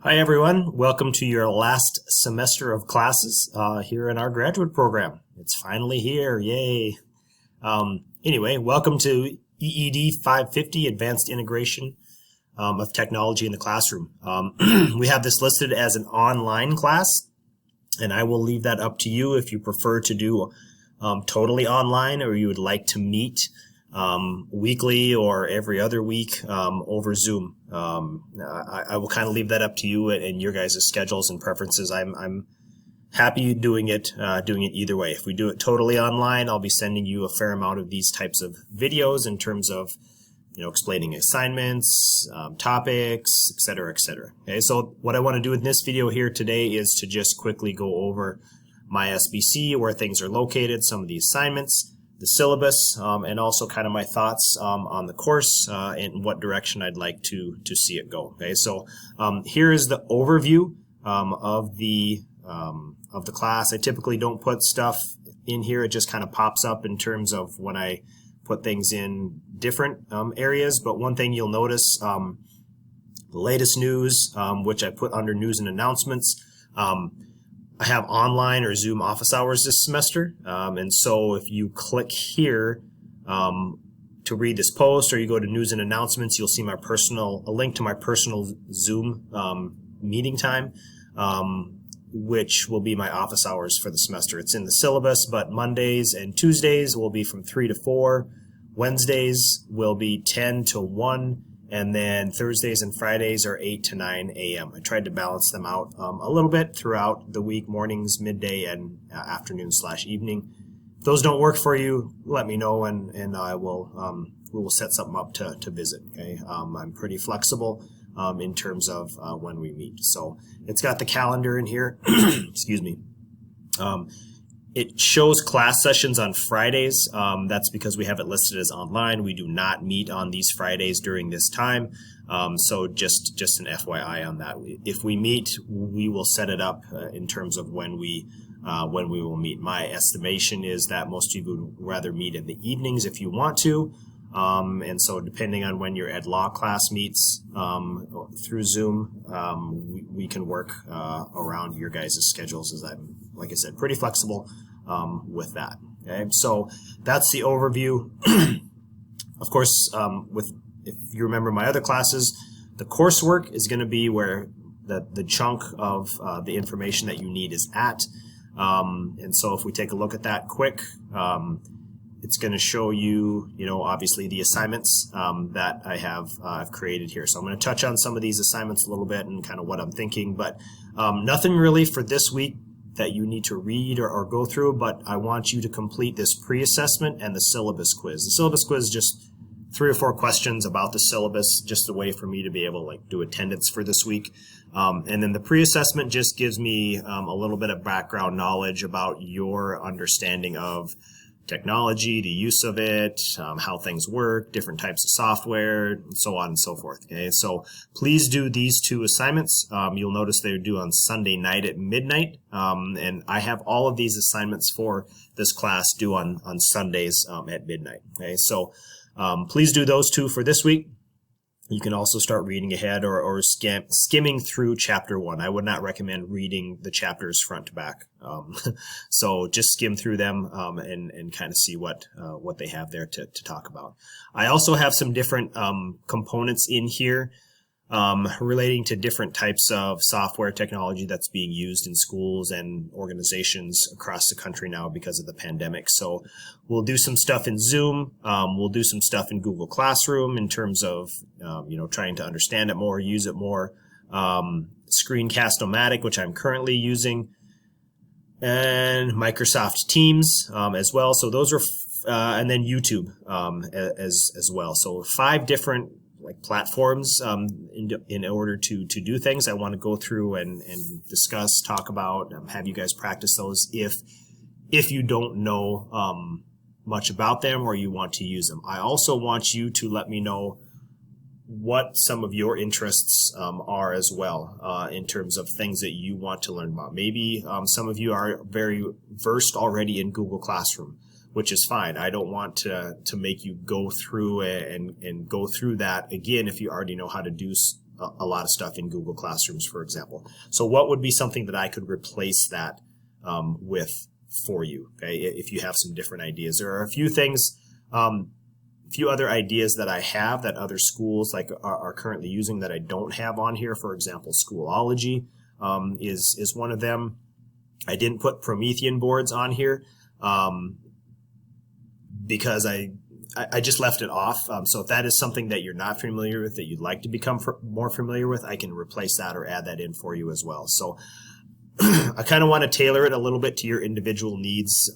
Hi everyone, welcome to your last semester of classes here in our graduate program. It's finally here, yay. Anyway, welcome to EED 550, Advanced Integration of Technology in the Classroom. We have this listed as an online class, and I will leave that up to you if you prefer to do totally online or you would like to meet weekly or every other week over Zoom. I will kind of leave that up to you and your guys' schedules and preferences. I'm happy doing it either way. If we do it totally online, I'll be sending you a fair amount of these types of videos in terms of, explaining assignments, topics, et cetera, et cetera. Okay, so what I want to do in this video here today is to just quickly go over my SBC, where things are located, some of the assignments, the syllabus, and also kind of my thoughts on the course and what direction I'd like to see it go. Okay, so here is the overview of the class. I typically don't put stuff in here. It just kind of pops up in terms of when I put things in different areas. But one thing you'll notice, the latest news, which I put under news and announcements. I have online or Zoom office hours this semester, and so if you click here to read this post, or you go to news and announcements, you'll see a link to my personal Zoom meeting time, which will be my office hours for the semester. It's in the syllabus, but Mondays and Tuesdays will be from 3 to 4, Wednesdays will be 10 to 1, and then Thursdays and Fridays are 8 to 9 a.m. I tried to balance them out a little bit throughout the week, mornings, midday, and afternoon/evening. If those don't work for you, let me know, and I will we will set something up to visit. Okay, I'm pretty flexible in terms of when we meet. So it's got the calendar in here. Excuse me. It shows class sessions on Fridays. That's because we have it listed as online. We do not meet on these Fridays during this time. So just an FYI on that. If we meet, we will set it up in terms of when we will meet. My estimation is that most of you would rather meet in the evenings if you want to. And so depending on when your ed law class meets through Zoom, we can work around your guys' schedules, as I'm, like I said, pretty flexible with that. Okay, so that's the overview. Of course, if you remember my other classes, the coursework is going to be where the chunk of the information that you need is at. And so if we take a look at that quick, it's going to show you, obviously the assignments that I've created here. So I'm going to touch on some of these assignments a little bit and kind of what I'm thinking, but nothing really for this week that you need to read or go through, but I want you to complete this pre-assessment and the syllabus quiz. The syllabus quiz is just 3 or 4 questions about the syllabus, just a way for me to be able to do attendance for this week. And then the pre-assessment just gives me a little bit of background knowledge about your understanding of technology, the use of it, how things work, different types of software, and so on and so forth. Okay, so please do these 2 assignments. You'll notice they're due on Sunday night at midnight, and I have all of these assignments for this class due on Sundays at midnight. Okay, so please do those 2 for this week. You can also start reading ahead or skimming through chapter 1. I would not recommend reading the chapters front to back. So just skim through them and kind of see what they have there to talk about. I also have some different components in here relating to different types of software technology that's being used in schools and organizations across the country now because of the pandemic. So we'll do some stuff in Zoom. We'll do some stuff in Google Classroom in terms of, trying to understand it more, use it more. Screencast-O-Matic, which I'm currently using, and Microsoft Teams as well. So those are, and then YouTube as well. So 5 different platforms in order to do things. I want to go through and discuss, talk about, have you guys practice those if you don't know much about them or you want to use them. I also want you to let me know what some of your interests are as well in terms of things that you want to learn about. Maybe some of you are very versed already in Google Classroom, which is fine. I don't want to make you go through and go through that again if you already know how to do a lot of stuff in Google Classrooms, for example. So what would be something that I could replace that with for you? Okay, if you have some different ideas, there are a few things, a few other ideas that I have that other schools like are currently using that I don't have on here. For example, Schoolology is one of them. I didn't put Promethean boards on here because I just left it off. So if that is something that you're not familiar with, that you'd like to become more familiar with, I can replace that or add that in for you as well. So I kind of want to tailor it a little bit to your individual needs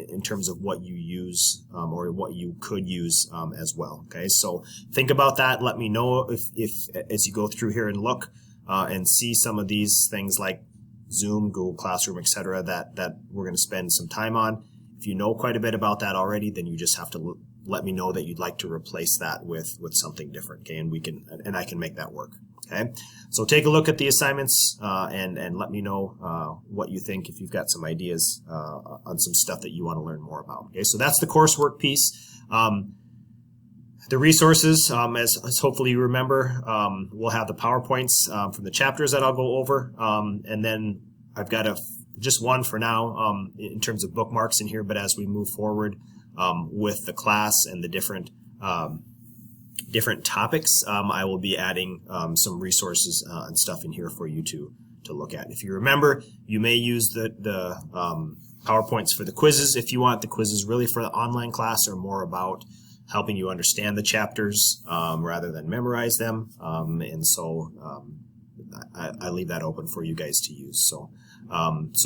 in terms of what you use or what you could use as well. Okay, so think about that. Let me know if as you go through here and look and see some of these things like Zoom, Google Classroom, etc., that we're going to spend some time on. If you know quite a bit about that already, then you just have to let me know that you'd like to replace that with something different. Okay, and I can make that work. Okay, so take a look at the assignments and let me know what you think, if you've got some ideas on some stuff that you want to learn more about. Okay, so that's the coursework piece. The resources, as hopefully you remember, we'll have the PowerPoints from the chapters that I'll go over, and then I've got just one for now in terms of bookmarks in here, but as we move forward with the class and the different topics, I will be adding some resources and stuff in here for you to look at. If you remember, you may use the PowerPoints for the quizzes if you want. The quizzes really for the online class are more about helping you understand the chapters rather than memorize them, and so I leave that open for you guys to use. So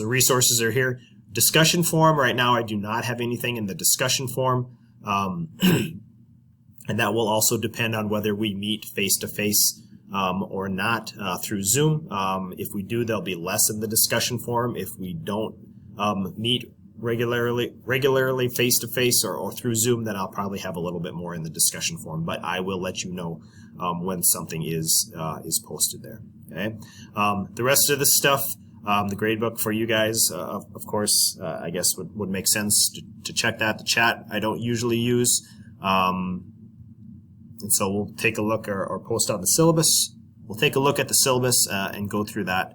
resources are here. Discussion forum, right now I do not have anything in the discussion forum, and that will also depend on whether we meet face-to-face or not through Zoom. If we do, there'll be less in the discussion forum. If we don't meet regularly face-to-face or through Zoom, then I'll probably have a little bit more in the discussion forum, but I will let you know when something is posted there. Okay, the rest of the stuff, the gradebook for you guys, of course, I guess would make sense to check that. The chat I don't usually use, and so we'll take a look or post on the syllabus. We'll take a look at the syllabus and go through that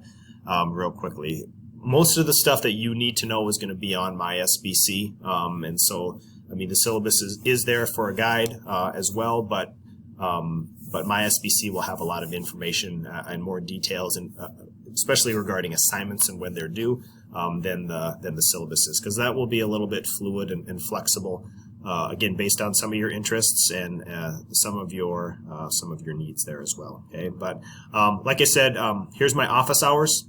real quickly. Most of the stuff that you need to know is going to be on my SBC, and so I mean the syllabus is there for a guide as well, but my SBC will have a lot of information and more details, and especially regarding assignments and when they're due, than the syllabus is, because that will be a little bit fluid and flexible, again based on some of your interests and some of your needs there as well. Okay, but like I said, here's my office hours.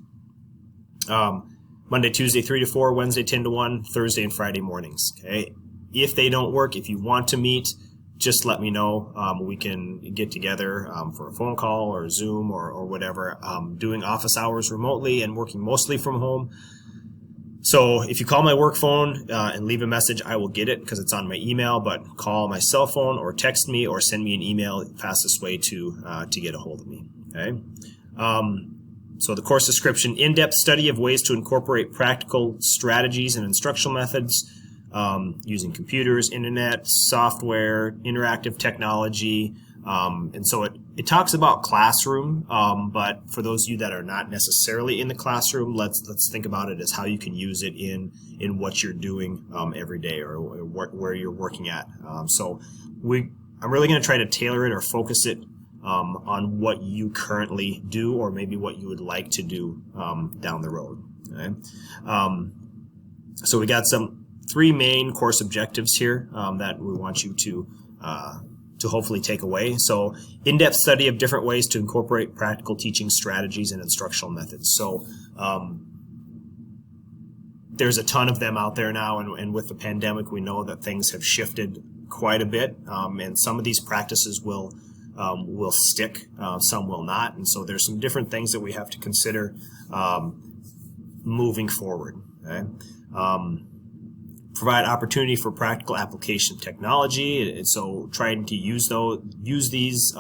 Monday, Tuesday, 3 to 4, Wednesday, 10 to 1, Thursday and Friday mornings. Okay, if they don't work, if you want to meet, just let me know. We can get together for a phone call or Zoom or whatever. Doing office hours remotely and working mostly from home. So if you call my work phone and leave a message, I will get it because it's on my email, but call my cell phone or text me or send me an email, fastest way to get a hold of me. Okay. So the course description: in-depth study of ways to incorporate practical strategies and instructional methods using computers, internet, software, interactive technology. And so it talks about classroom, but for those of you that are not necessarily in the classroom, let's think about it as how you can use it in what you're doing every day or where you're working at. So I'm really going to try to tailor it or focus it on what you currently do or maybe what you would like to do down the road. Okay? So we got 3 main course objectives here that we want you to hopefully take away. So in-depth study of different ways to incorporate practical teaching strategies and instructional methods. So there's a ton of them out there now, and with the pandemic we know that things have shifted quite a bit, and some of these practices will stick, some will not, and so there's some different things that we have to consider moving forward. Okay? Provide opportunity for practical application of technology, and so trying to use these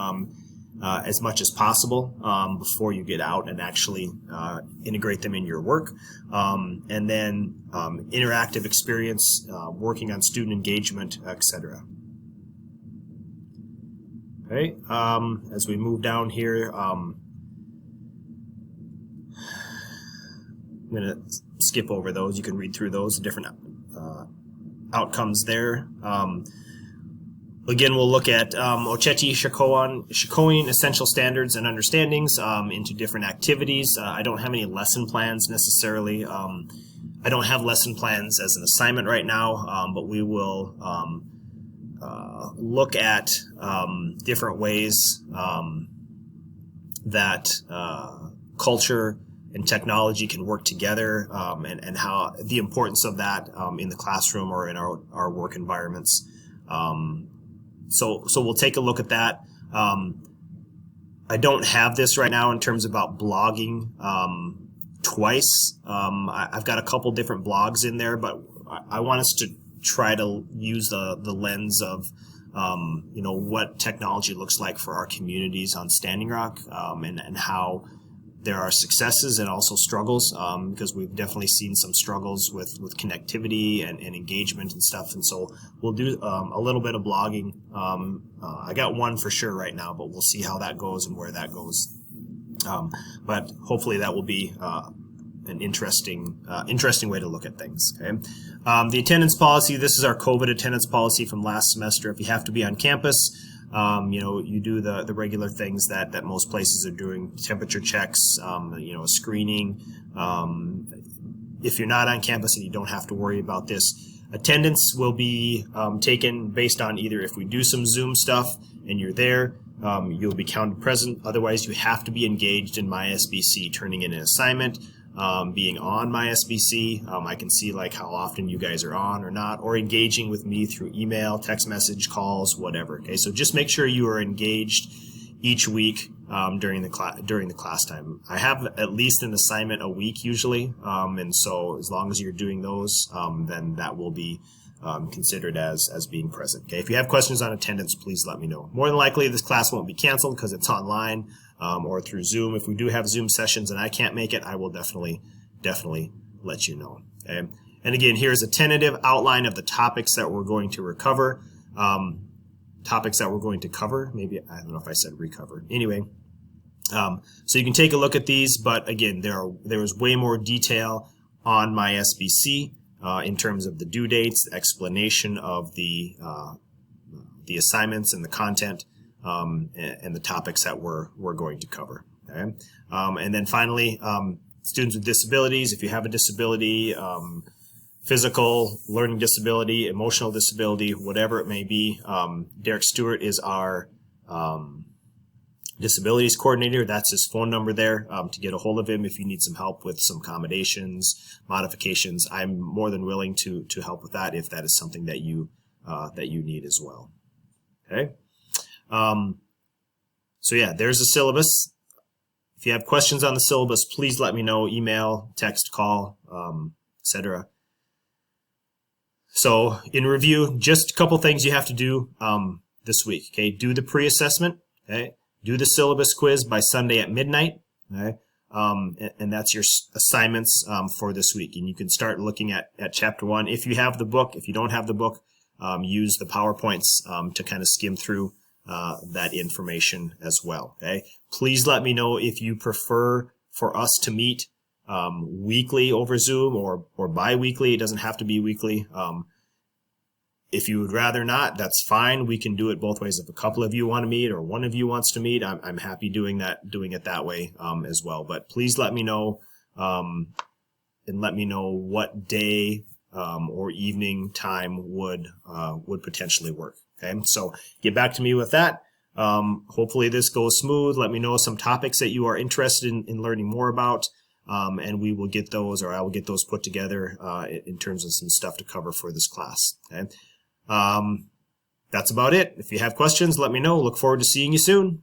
as much as possible before you get out and actually integrate them in your work, and then interactive experience, working on student engagement, etc. Okay, as we move down here, I'm going to skip over those. You can read through those, the different outcomes there. Again, we'll look at Shikoin essential standards and understandings into different activities. I don't have any lesson plans necessarily. I don't have lesson plans as an assignment right now, but we will look at different ways that culture and technology can work together, and how the importance of that in the classroom or in our work environments. So we'll take a look at that. I don't have this right now in terms about blogging twice. I've got a couple different blogs in there, but I want us to try to use the lens of what technology looks like for our communities on Standing Rock, and how there are successes and also struggles, because we've definitely seen some struggles with connectivity and engagement and stuff. And so we'll do a little bit of blogging. I got one for sure right now, but we'll see how that goes and where that goes. But hopefully that will be an interesting way to look at things. Okay, the attendance policy. This is our COVID attendance policy from last semester. If you have to be on campus, you do the regular things that most places are doing: temperature checks, screening. If you're not on campus and you don't have to worry about this, attendance will be taken based on either if we do some Zoom stuff and you're there, you'll be counted present. Otherwise, you have to be engaged in MySBC, turning in an assignment, being on MySBC. I can see like how often you guys are on or not, or engaging with me through email, text message, calls, whatever. Okay, so just make sure you are engaged each week during the class time. I have at least an assignment a week usually, and so as long as you're doing those, then that will be considered as being present. Okay, if you have questions on attendance, please let me know. More than likely, this class won't be canceled because it's online, or through Zoom. If we do have Zoom sessions and I can't make it, I will definitely let you know. Okay, and again, here's a tentative outline of the topics that we're going to recover. Maybe I don't know if I said recover. Anyway, so you can take a look at these, but again, there is way more detail on MySBC. In terms of the due dates, the explanation of the assignments and the content, and the topics that we're going to cover. Okay, and then finally, students with disabilities. If you have a disability, physical, learning disability, emotional disability, whatever it may be, Derek Stewart is our disabilities coordinator. That's his phone number there to get a hold of him if you need some help with some accommodations, modifications. I'm more than willing to help with that if that is something that you need as well. Okay. So yeah, there's the syllabus. If you have questions on the syllabus, please let me know. Email, text, call, etc. So in review, just a couple things you have to do this week. Okay, do the pre-assessment. Okay. Do the syllabus quiz by Sunday at midnight, okay? And that's your assignments for this week. And you can start looking at Chapter 1. If you have the book, if you don't have the book, use the PowerPoints to kind of skim through that information as well, okay? Please let me know if you prefer for us to meet weekly over Zoom or bi-weekly. It doesn't have to be weekly. If you would rather not, that's fine. We can do it both ways. If a couple of you want to meet or one of you wants to meet, I'm happy doing it that way as well. But please let me know, and let me know what day or evening time would potentially work. Okay, so get back to me with that. Hopefully this goes smooth. Let me know some topics that you are interested in learning more about, and we will get those, or I will get those put together in terms of some stuff to cover for this class. Okay. That's about it. If you have questions, let me know. Look forward to seeing you soon.